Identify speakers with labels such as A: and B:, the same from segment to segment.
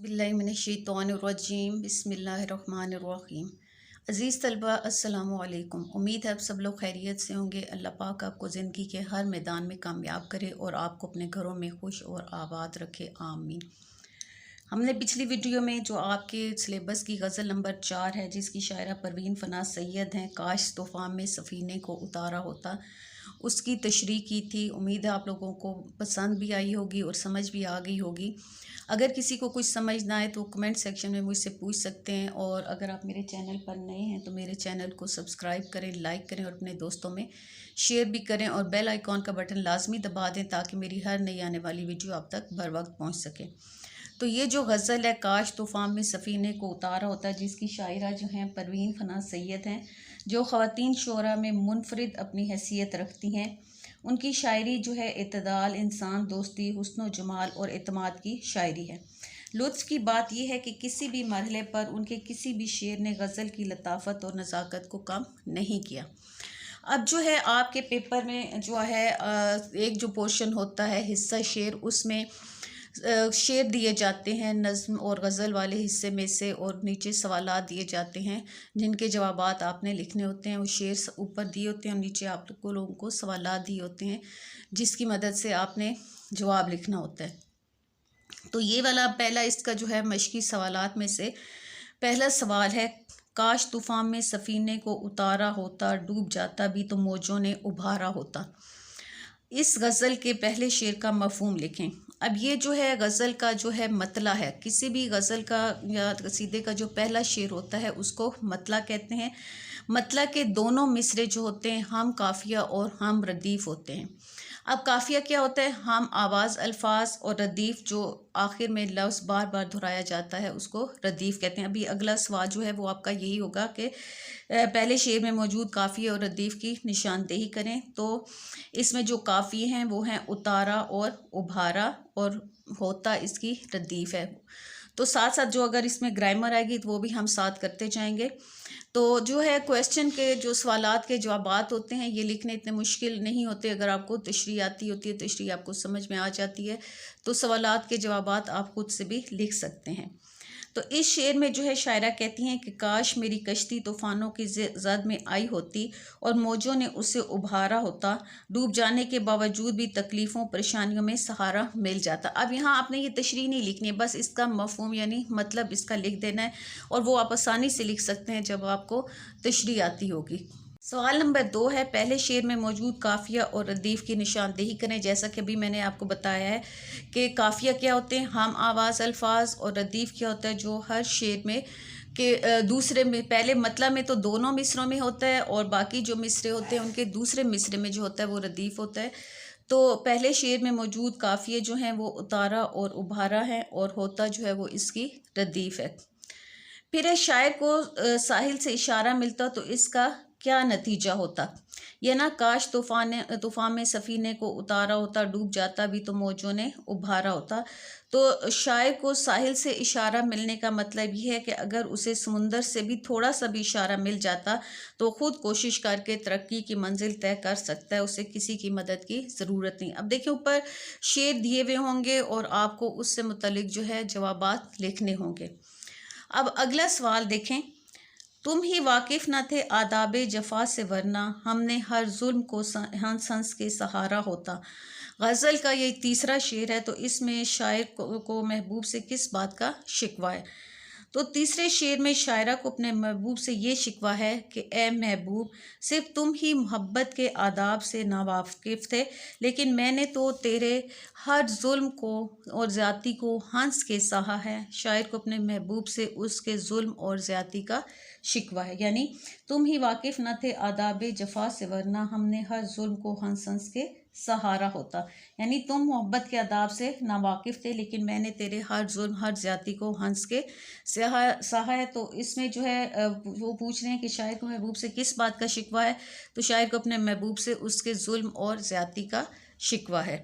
A: बिस्मिल्लाहिर्रहमानिर्रहीम बिस्मिल्लाहिर्रहमानिर्रहीम। अज़ीज़ तलबा अस्सलामु अलैकुम। उम्मीद है आप सब लोग खैरियत से होंगे। अल्लाह पाक आपको ज़िंदगी के हर मैदान में कामयाब करे और आपको अपने घरों में खुश और आबाद रखे, आमीन। हमने पिछली वीडियो में जो आपके सिलेबस की गज़ल नंबर 4 है, जिसकी शायरा परवीन फ़नाज़ सैयद हैं, काश तूफ़ान में सफ़ीने को उतारा होता, उसकी तशरीह की थी। उम्मीद है आप लोगों को पसंद भी आई होगी और समझ भी आ गई होगी। अगर किसी को कुछ समझ ना आए तो कमेंट सेक्शन में मुझसे पूछ सकते हैं, और अगर आप मेरे चैनल पर नए हैं तो मेरे चैनल को सब्सक्राइब करें, लाइक करें और अपने दोस्तों में शेयर भी करें, और बेल आइकॉन का बटन लाजमी दबा दें ताकि मेरी हर नई आने वाली वीडियो आप तक बर वक्त पहुँच सके। तो ये जो गज़ल है, काश तूफ़ान में सफ़ीने को उतारा होता, जिसकी शायरा जो हैं परवीन फ़नाज़ सैयद हैं, जो ख़वातीन शोरा में मुनफरिद अपनी हैसियत रखती हैं। उनकी शायरी जो है इत्तेदाल, इंसान दोस्ती, हुस्न व जमाल और एतमाद की शायरी है। लुत्फ़ की बात यह है कि किसी भी मरहले पर उनके किसी भी शेर ने गज़ल की लताफ़त और नज़ाकत को कम नहीं किया। अब जो है आपके पेपर में जो है एक जो पोर्शन होता है हिस्सा शेर, उसमें शेर दिए जाते हैं नज़्म और गज़ल वाले हिस्से में से, और नीचे सवालात दिए जाते हैं जिनके जवाबात आपने लिखने होते हैं। वो शेर ऊपर दिए होते हैं और नीचे आप लोगों को सवालात दिए होते हैं जिसकी मदद से आपने जवाब लिखना होता है। तो ये वाला पहला इसका जो है मशकी सवालात में से पहला सवाल है, काश तूफ़ान में सफ़ीने को उतारा होता, डूब जाता भी तो मौजों ने उभारा होता। इस गज़ल के पहले शेर का मफ़हूम लिखें। अब ये जो है गज़ल का जो है मतला है, किसी भी गज़ल का या कसीदे का जो पहला शेर होता है उसको मतला कहते हैं। मतला के दोनों मिसरे जो होते हैं हम काफ़िया और हम रदीफ़ होते हैं। अब काफ़िया क्या होता है? हम आवाज़ अल्फाज, और रदीफ़ जो आखिर में लफ्ज़ बार बार दोहराया जाता है उसको रदीफ़ कहते हैं। अभी अगला सवाल जो है वो आपका यही होगा कि पहले शेर में मौजूद काफ़िया और रदीफ़ की निशानदेही करें। तो इसमें जो काफ़िए हैं वो हैं उतारा और उभारा, और होता इसकी रदीफ़ है। तो साथ साथ जो अगर इसमें ग्रामर आएगी तो वो भी हम साथ करते जाएंगे। तो जो है क्वेश्चन के जो सवालात के जवाबात होते हैं ये लिखने इतने मुश्किल नहीं होते। अगर आपको तशरीह आती होती है, तशरीह आपको समझ में आ जाती है, तो सवालात के जवाबात आप खुद से भी लिख सकते हैं। तो इस शेर में जो है शायरा कहती हैं कि काश मेरी कश्ती तूफ़ानों की ज़द में आई होती और मौजों ने उसे उभारा होता, डूब जाने के बावजूद भी तकलीफ़ों परेशानियों में सहारा मिल जाता। अब यहाँ आपने ये तशरीह नहीं लिखनी है, बस इसका मफ़हूम यानी मतलब इसका लिख देना है, और वो आप आसानी से लिख सकते हैं जब आपको तशरीह आती होगी। सवाल नंबर 2 है, पहले शेर में मौजूद काफ़िया और रदीफ़ की निशानदेही करें। जैसा कि अभी मैंने आपको बताया है कि काफ़िया क्या होते हैं? हम आवाज़ अल्फाज, और रदीफ़ क्या होता है? जो हर शेर में के दूसरे में, पहले मतलब में तो दोनों मिसरों में होता है, और बाकी जो मिसरे होते हैं उनके दूसरे मिसरे में जो होता है वो रदीफ़ होता है। तो पहले शेर में मौजूद काफ़िए जो हैं वो उतारा और उभारा है, और होता जो है वो इसकी रदीफ़ है। फिर शायर को साहिल से इशारा मिलता तो इसका क्या नतीजा होता? यह ना, काश तूफ़ान में सफ़ीने को उतारा होता, डूब जाता भी तो मौजों ने उभारा होता। तो शायर को साहिल से इशारा मिलने का मतलब ये है कि अगर उसे समुंदर से भी थोड़ा सा भी इशारा मिल जाता तो ख़ुद कोशिश करके तरक्की की मंजिल तय कर सकता है, उसे किसी की मदद की ज़रूरत नहीं। अब देखिए ऊपर शेर दिए हुए होंगे और आपको उससे मुतल्लिक जो है जवाबात लिखने होंगे। अब अगला सवाल देखें, तुम ही वाकिफ़ न थे आदाबे जफ़ा से, वरना हमने हर जुल्म को हंस हंस के सहारा होता। गज़ल का ये तीसरा शेर है, तो इसमें शायर को महबूब से किस बात का शिकवा है? तो तीसरे शेर में शायरा को अपने महबूब से ये शिकवा है कि ए महबूब, सिर्फ तुम ही मोहब्बत के आदाब से नावाकिफ़ थे, लेकिन मैंने तो तेरे हर जुल्म को और ज़्यादती को हंस के सहा है। शायर को अपने महबूब से उसके जुल्म और ज़्यादती का शिकवा है, यानी तुम ही वाकिफ़ न थे आदाब जफ़ा से, वरना हमने हर जुल्म को हंस हंस के सहारा होता। यानी तुम मोहब्बत के आदाब से नावाकिफ़ थे, लेकिन मैंने तेरे हर जुल्म हर ज़्यादती को हंस के सहा है। तो इसमें जो है वो पूछ रहे हैं कि शायर को महबूब से किस बात का शिकवा है? तो शायर को अपने महबूब से उसके जुल्म और ज़्यादती का शिकवा है।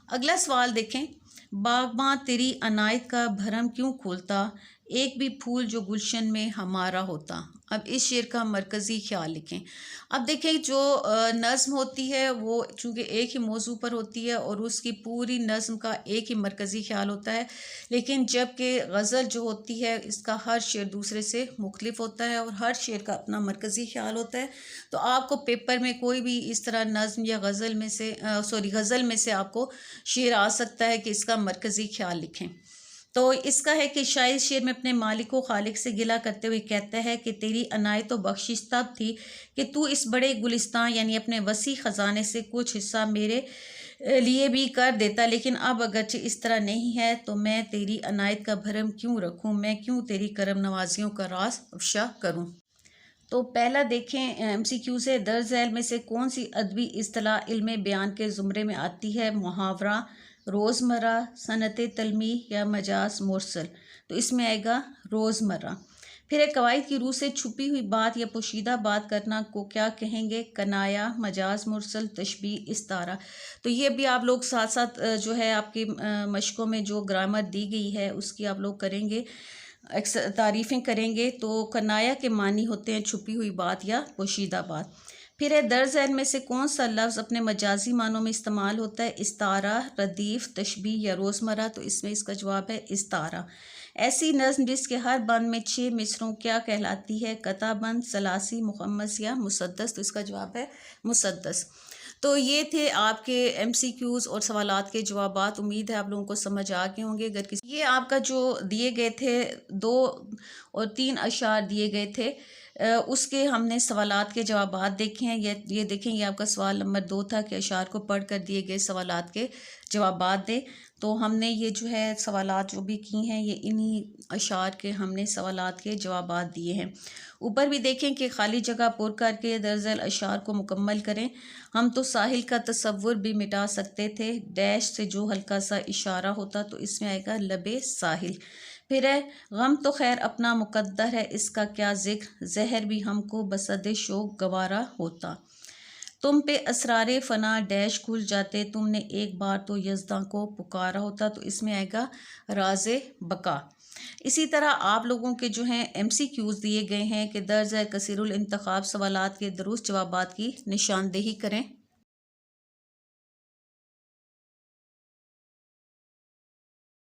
A: अगला सवाल देखें, बागबां तेरी अनायत का भरम क्यों खोलता, एक भी फूल जो गुलशन में हमारा होता। अब इस शेर का मरकज़ी ख्याल लिखें। अब देखें जो नज़्म होती है वो चूँकि एक ही मौजू पर होती है और उसकी पूरी नज़्म का एक ही मरकज़ी ख्याल होता है, लेकिन जबकि गज़ल जो होती है इसका हर शेर दूसरे से मुख्तलिफ होता है और हर शेर का अपना मरकज़ी ख्याल होता है। तो आपको पेपर में कोई भी इस तरह नज़्म या गज़ल में से गज़ल में से आपको शेर आ सकता है कि इसका मरकज़ी ख्याल लिखें। तो इसका है कि शायर शेर में अपने मालिक व खालिक से गिला करते हुए कहता है कि तेरी अनायत व बख्शिश तब थी कि तू इस बड़े गुलिस्तान यानी अपने वसी ख़जाने से कुछ हिस्सा मेरे लिए भी कर देता, लेकिन अब अगरचे इस तरह नहीं है तो मैं तेरी अनायत का भरम क्यों रखूं, मैं क्यों तेरी करम नवाजियों का राज अफशा करूं। तो पहला देखें एमसीक्यू से, दर्ज झैल में से कौन सी अदबी इस्तिलाह इल्म बयान के ज़ुमरे में आती है? मुहावरा, रोज़मर्रा, सनत तलमी या मजाज मुरसल। तो इसमें आएगा रोज़मर्रा। फिर एक कवायद की रूह से छुपी हुई बात या पोशीदा बात करना को क्या कहेंगे? कनाया, मजाज मुरसल, तशबीह, इस्तारा। तो ये भी आप लोग साथ साथ जो है आपके मशकों में जो ग्रामर दी गई है उसकी आप लोग करेंगे, तारीफ़ें करेंगे। तो कनाया के मानी होते हैं छुपी हुई बात या पोशीदा बात। फिर है दर्ज झैल में से कौन सा लफ्ज़ अपने मजाजी मानों में इस्तेमाल होता है? इस्तारा, रदीफ़, तशबीह या रोज़मर्रा। तो इसमें इसका जवाब है इस्तारा। ऐसी नज़्म जिसके हर बंद में 6 मिसरों क्या कहलाती है? कताबंद, सलासी, मुखम्मस या मुसद्दस। तो इसका जवाब है मुसद्दस। तो ये थे आपके एमसीक्यूज़ और सवालात के जवाबात। उम्मीद है आप लोगों को समझ आ गए होंगे। अगर किसी ये आपका जो दिए गए थे 2 और 3 अशार दिए गए थे, उसके हमने सवालात के जवाबात देखे हैं। ये देखें, ये आपका सवाल नंबर 2 था कि अशार को पढ़ कर दिए गए सवालात के जवाबात दें। तो हमने ये जो है सवालात जो भी की हैं ये इन्हीं अशार के हमने सवालात के जवाबात दिए हैं। ऊपर भी देखें कि खाली जगह पुर करके दर्जल अशार को मुकम्मल करें। हम तो साहिल का तसव्वुर भी मिटा सकते थे, डैश से जो हल्का सा इशारा होता। तो इसमें आएगा लबे साहिल। फिर है गम तो खैर अपना मुकद्दर है, इसका क्या जिक्र, जहर भी हमको बसद शोक गवारा होता। तुम पे असरारे फना डैश खुल जाते, तुमने एक बार तो यज़दां को पुकारा होता। तो इसमें आएगा राज़े बका। इसी तरह आप लोगों के जो हैं एमसीक्यूज़ दिए गए हैं कि दर्ज है कसीरुल इंतखाब सवालात के दुरुस्त जवाबात की निशानदेही करें।